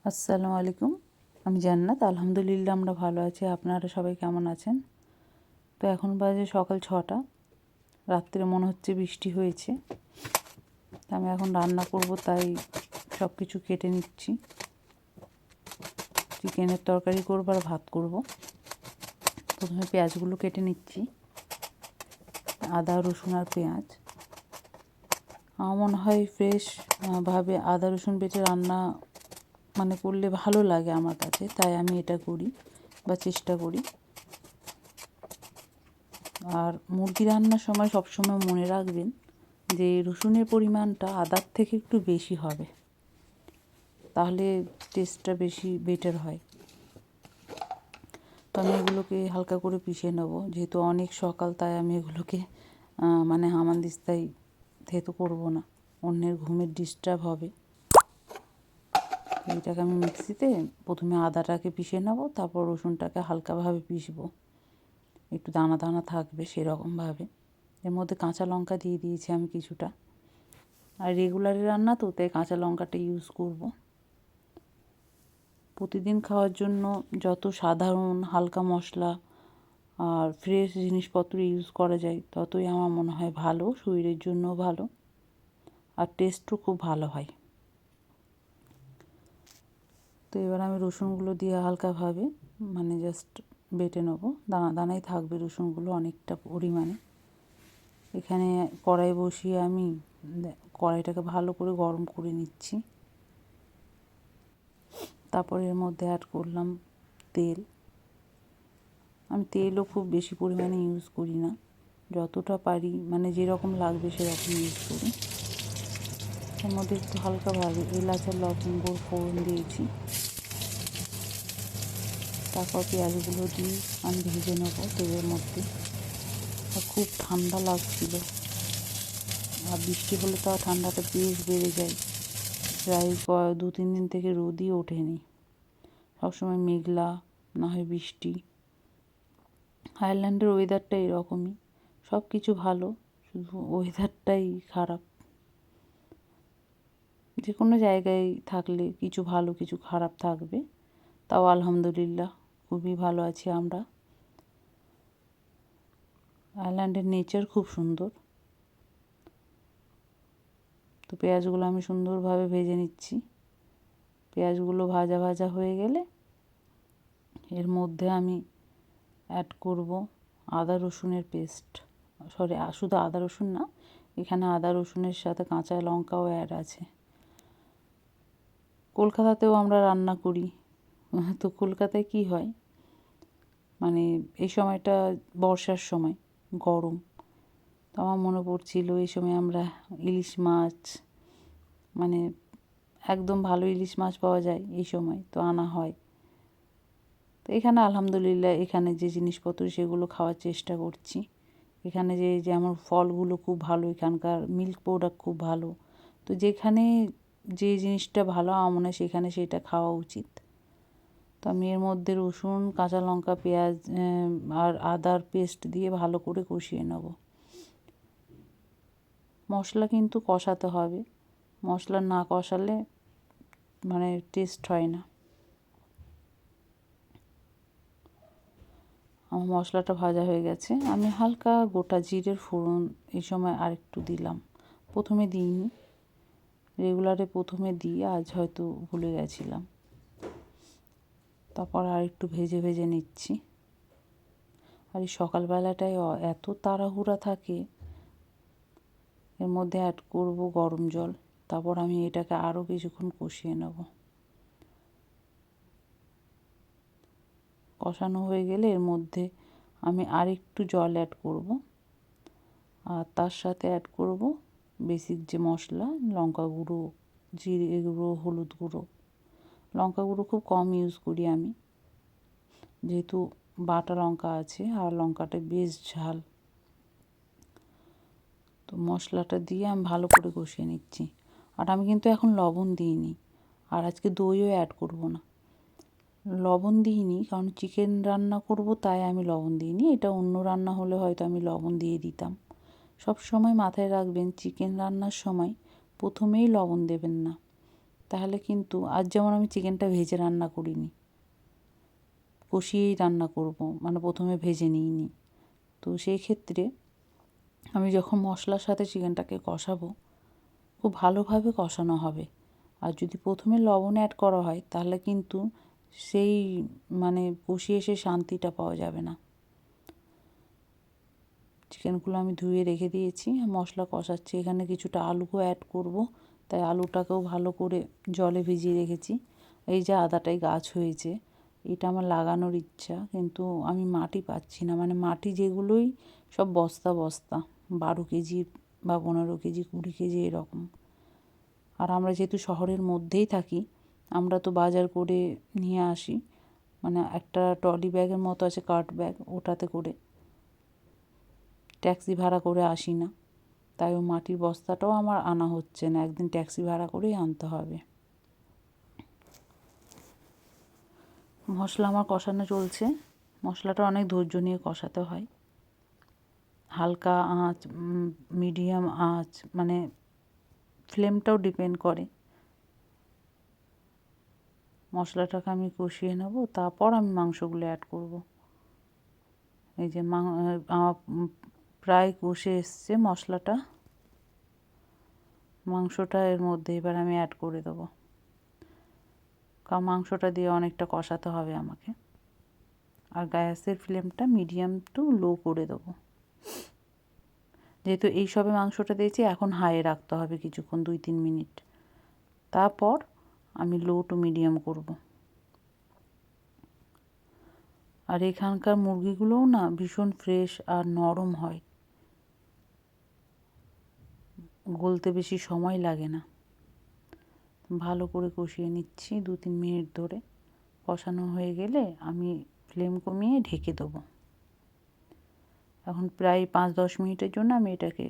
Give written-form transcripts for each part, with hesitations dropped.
আসসালামু আলাইকুম। আমি জান্নাত। আলহামদুলিল্লাহ আমরা ভালো আছি। আপনারা সবাই কেমন আছেন? তো এখন বাজে সকাল 6টা। রাত্রে মনে হচ্ছে বৃষ্টি হয়েছে। তো আমি এখন রান্না করব, তাই সব কিছু কেটে নিচ্ছি। চিকেনের তরকারি করব আর ভাত করব। প্রথমে পেঁয়াজগুলো কেটে নিচ্ছি, আদা রসুন আর পেঁয়াজ। আমার মনে হয় ফ্রেশ ভাবে আদা রসুন বেটে রান্না করলে ভালো লাগে আমার কাছে, তাই আমি এটা করি বা চেষ্টা করি। আর মুরগি রান্নার সময় সবসময় মনে রাখবেন যে রসুনের পরিমাণটা আদার থেকে একটু বেশি হবে, তাহলে টেস্টটা বেশি বেটার হয়। তো আমি এগুলোকে হালকা করে পিষে নেব, যেহেতু অনেক সকাল, তাই আমি এগুলোকে হামানদিস্তায় থেতো করবো না, অন্যের ঘুমের ডিস্টার্ব হবে। এটাকে আমি মিক্সিতে প্রথমে আদাটাকে পিষে নেব, তারপর রসুনটাকে হালকাভাবে পিষবো, একটু দানা দানা থাকবে সেরকমভাবে। এর মধ্যে কাঁচা লঙ্কা দিয়ে দিয়েছি আমি কিছুটা, আর রেগুলারের রান্না তো, তাই কাঁচা লঙ্কাটা ইউজ করব। প্রতিদিন খাওয়ার জন্য যত সাধারণ হালকা মশলা আর ফ্রেশ জিনিসপত্র ইউজ করা যায়, ততই আমার মনে হয় ভালো, শরীরের জন্য ভালো, আর টেস্টও খুব ভালো হয়। তো এবার আমি রসুনগুলো দিয়ে হালকাভাবে জাস্ট বেটে নেবো, দানা দানাই থাকবে রসুনগুলো অনেকটা পরিমাণে। এখানে কড়াই বসিয়ে আমি কড়াইটাকে ভালো করে গরম করে নিচ্ছি। তারপর এর মধ্যে অ্যাড করলাম তেল। আমি তেলও খুব বেশি পরিমাণে ইউজ করি না, যতটা পারি যেরকম লাগবে সেরকম ইউজ করি। এর মধ্যে একটু হালকাভাবে এলাচ আর লবঙ্গ ফোড়ন দিয়েছি। তারপর পেঁয়াজগুলো দিয়ে আমি ভেজে নেবো তেলের মধ্যে। আর খুব ঠান্ডা লাগছিল, আর বৃষ্টি হলে তো ঠান্ডাটা বেশ বেড়ে যায়। প্রায় 2-3 দিন থেকে রোদই ওঠেনি, সবসময় মেঘলা, না হয় বৃষ্টি। আয়ারল্যান্ডের ওয়েদারটা এরকমই, সব কিছু ভালো, শুধু ওয়েদারটাই খারাপ। যে কোনো জায়গায় থাকলে কিছু ভালো কিছু খারাপ থাকবে, তাও আলহামদুলিল্লাহ খুবই ভালো আছি আমরা। আয়ারল্যান্ডের নেচার খুব সুন্দর। তো পেঁয়াজগুলো আমি সুন্দরভাবে ভেজে নিচ্ছি। পেঁয়াজগুলো ভাজা ভাজা হয়ে গেলে এর মধ্যে আমি অ্যাড করব আদা রসুনের পেস্ট। শুধু আদা রসুন না, এখানে আদা রসুনের সাথে কাঁচা লঙ্কাও অ্যাড আছে। কলকাতাতেও আমরা রান্না করি। তো কলকাতায় কি হয়, এই সময়টা বর্ষার সময়, গরম। তো আমার মনে পড়ছিল এই সময় আমরা ইলিশ মাছ, একদম ভালো ইলিশ মাছ পাওয়া যায় এই সময়, তো আনা হয়। তো এখানে আলহামদুলিল্লাহ, এখানে যে জিনিসপত্র সেগুলো খাওয়ার চেষ্টা করছি। এখানে যেমন ফলগুলো খুব ভালো, এখানকার মিল্ক প্রোডাক্ট খুব ভালো। তো যেখানে যে জিনিসটা ভালো আমার মনে হয় সেখানে সেটা খাওয়া উচিত। তো আমি এর মধ্যে রসুন, কাঁচা লঙ্কা, পেঁয়াজ আর আদার পেস্ট দিয়ে ভালো করে কষিয়ে নেব। মশলা কিন্তু কষাতে হবে, মশলা না কষালে টেস্ট হয় না। আমার মশলাটা ভাজা হয়ে গেছে। আমি হালকা গোটা জিরের ফোড়ন এই সময় আরেকটু দিলাম, প্রথমে দিইনি, রেগুলারে প্রথমে দিই, আজ হয়তো ভুলে গেছিলাম। তারপর আর একটু ভেজে ভেজে নিচ্ছি। আর এই সকালবেলাটায় এত তাড়াহুড়া থাকে। এর মধ্যে অ্যাড করব গরম জল। তারপর আমি এটাকে আরও কিছুক্ষণ কষিয়ে নেব। কষানো হয়ে গেলে এর মধ্যে আমি আরেকটু জল অ্যাড করব, আর তার সাথে অ্যাড করব বেসিক যে মশলা, লঙ্কা গুঁড়ো, জিরে গুঁড়ো, হলুদ গুঁড়ো। লঙ্কা গুঁড়ো খুব কম ইউজ করি আমি, যেহেতু বাটা লঙ্কা আছে আর লঙ্কাটা বেশ ঝাল। তো মশলাটা দিয়ে আমি ভালো করে কষিয়ে নিচ্ছি। আর আমি কিন্তু এখন লবণ দিইনি, আর আজকে দইও অ্যাড করব না। লবণ দিইনি কারণ চিকেন রান্না করব, তাই আমি লবণ দিইনি। এটা অন্য রান্না হলে হয়তো আমি লবণ দিয়ে দিতাম। সব সময় মাথায় রাখবেন, চিকেন রান্নার সময় প্রথমেই লবণ দেবেন না, তাহলে কিন্তু আজ যেমন আমি চিকেনটা ভেজে রান্না করিনি, কষিয়েই রান্না করব, মানে প্রথমে ভেজে নিইনি। তো সেই ক্ষেত্রে আমি যখন মশলার সাথে চিকেনটাকে কষাবো, খুব ভালোভাবে কষানো হবে। আর যদি প্রথমে লবণ অ্যাড করা হয় তাহলে কিন্তু সেই মানে কষিয়ে সেই শান্তিটা পাওয়া যাবে না। চিকেনগুলো আমি ধুয়ে রেখে দিয়েছি, মশলা কষাচ্ছি। এখানে কিছুটা আলুও অ্যাড করব, তাই আলুটাকেও ভালো করে জলে ভিজিয়ে রেখেছি। এই যে আদাটাই গাছ হয়েছে, এটা আমার লাগানোর ইচ্ছা, কিন্তু আমি মাটি পাচ্ছি না। মানে মাটি যেগুলোই সব বস্তা বস্তা, 12 কেজি বা 15 কেজি 20 কেজি এরকম। আর আমরা যেহেতু শহরের মধ্যেই থাকি, আমরা তো বাজার করে নিয়ে আসি, মানে একটা ট্রলি ব্যাগের মতো আছে, কার্ট ব্যাগ, ওটাতে করে, ট্যাক্সি ভাড়া করে আসি না। তাই ও মাটির বস্তাটাও আমার আনা হচ্ছে না, একদিন ট্যাক্সি ভাড়া করেই আনতে হবে। মশলা আমার কষানো চলছে। মশলাটা অনেক ধৈর্য নিয়ে কষাতে হয়, হালকা আঁচ, মিডিয়াম আঁচ, মানে ফ্লেমটাও ডিপেন্ড করে। মশলাটাকে আমি কষিয়ে নেব, তারপর আমি মাংসগুলো অ্যাড করব। এই যে আমার প্রায় কষে এসছে মশলাটা, মাংসটা এর মধ্যে এবার আমি অ্যাড করে দেবো, কারণ মাংসটা দিয়ে অনেকটা কষাতে হবে আমাকে। আর গ্যাসের ফ্লেমটা মিডিয়াম টু লো করে দেবো। যেহেতু এই সবে মাংসটা দিয়েছি, এখন হাইয়ে রাখতে হবে কিছুক্ষণ, 2-3 মিনিট। তারপর আমি লো টু মিডিয়াম করব। আর এখানকার মুরগিগুলোও না ভীষণ ফ্রেশ আর নরম হয়, গলতে বেশি সময় লাগে না। ভালো করে কষিয়ে নিচ্ছি 2-3 মিনিট ধরে। কষানো হয়ে গেলে আমি ফ্লেম কমিয়ে ঢেকে দেবো। এখন প্রায় 5-10 মিনিটের জন্য আমি এটাকে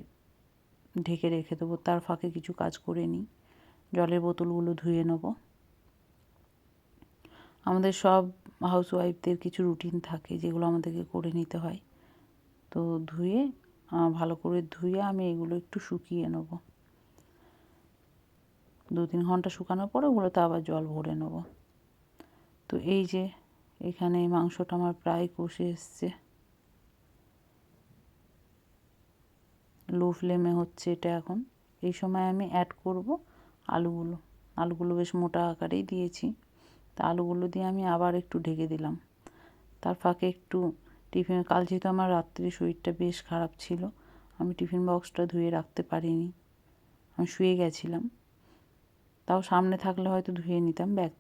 ঢেকে রেখে দেবো। তার ফাঁকে কিছু কাজ করে নিই, জলের বোতলগুলো ধুয়ে নেব। আমাদের সব হাউসওয়াইফদের কিছু রুটিন থাকে যেগুলো আমাদেরকে করে নিতে হয়। তো ধুয়ে, ভালো করে ধুয়ে আমি এগুলো একটু শুকিয়ে নেব। 2-3 ঘন্টা শুকানোর পরে ওগুলোতে আবার জল ভরে নেব। তো এই যে এখানে মাংসটা আমার প্রায় কষে এসছে, লো ফ্লেমে হচ্ছে এটা এখন। এই সময় আমি অ্যাড করব আলুগুলো। আলুগুলো বেশ মোটা আকারেই দিয়েছি, তা আলুগুলো দিয়ে আমি আবার একটু ঢেকে দিলাম। তার ফাঁকে একটু কাল যেহেতু আমার রাত্রে শরীরটা বেশ খারাপ ছিল, আমি টিফিন বক্সটা ধুয়ে রাখতে পারিনি, আমি শুয়ে গেছিলাম। তাও সামনে থাকলে হয়তো ধুয়ে নিতাম ব্যাগ।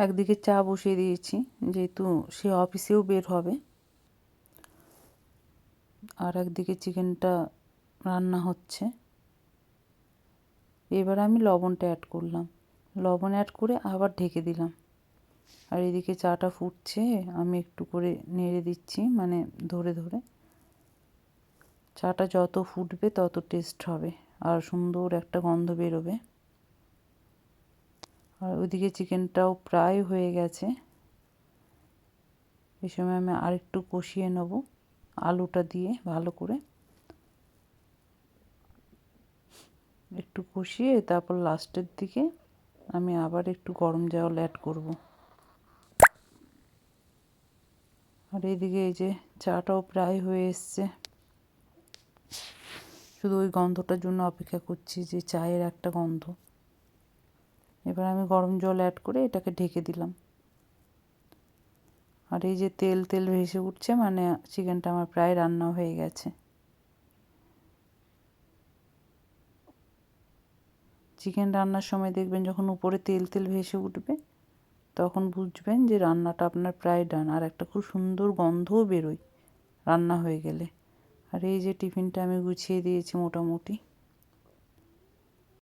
একদিকে চা বসিয়ে দিয়েছি, যেহেতু সে অফিসেও বের হবে, আর একদিকে চিকেনটা রান্না হচ্ছে। এবার আমি লবণটা অ্যাড করলাম, লবণ অ্যাড করে আবার ঢেকে দিলাম। আর এদিকে চাটা ফুটছে, আমি একটু করে নেড়ে দিচ্ছি, মানে ধরে ধরে। চাটা যত ফুটবে তত টেস্ট হবে আর সুন্দর একটা গন্ধ বেরোবে। আর ওইদিকে চিকেনটাও প্রায় হয়ে গেছে। এই সময় আমি আরেকটু কষিয়ে নেব আলুটা দিয়ে, ভালো করে একটু কষিয়ে তারপর লাস্টের দিকে আমি আবার একটু গরম জল অ্যাড করব। আর এইদিকে এই যে চাটাও প্রায় হয়ে এসছে, শুধু ওই গন্ধটার জন্য অপেক্ষা করছি, যে চায়ের একটা গন্ধ। এবার আমি গরম জল অ্যাড করে এটাকে ঢেকে দিলাম। আর এই যে তেল তেল ভেসে উঠছে, মানে চিকেনটা আমার প্রায় রান্না হয়ে গেছে। চিকেন রান্নার সময় দেখবেন যখন উপরে তেল তেল ভেসে উঠবে, তখন বুঝবেন যে রান্নাটা আপনার প্রায় ডান। আর একটা খুব সুন্দর গন্ধও বেরোয় রান্না হয়ে গেলে। আর এই যে টিফিনটা আমি গুছিয়ে দিয়েছি মোটামুটি।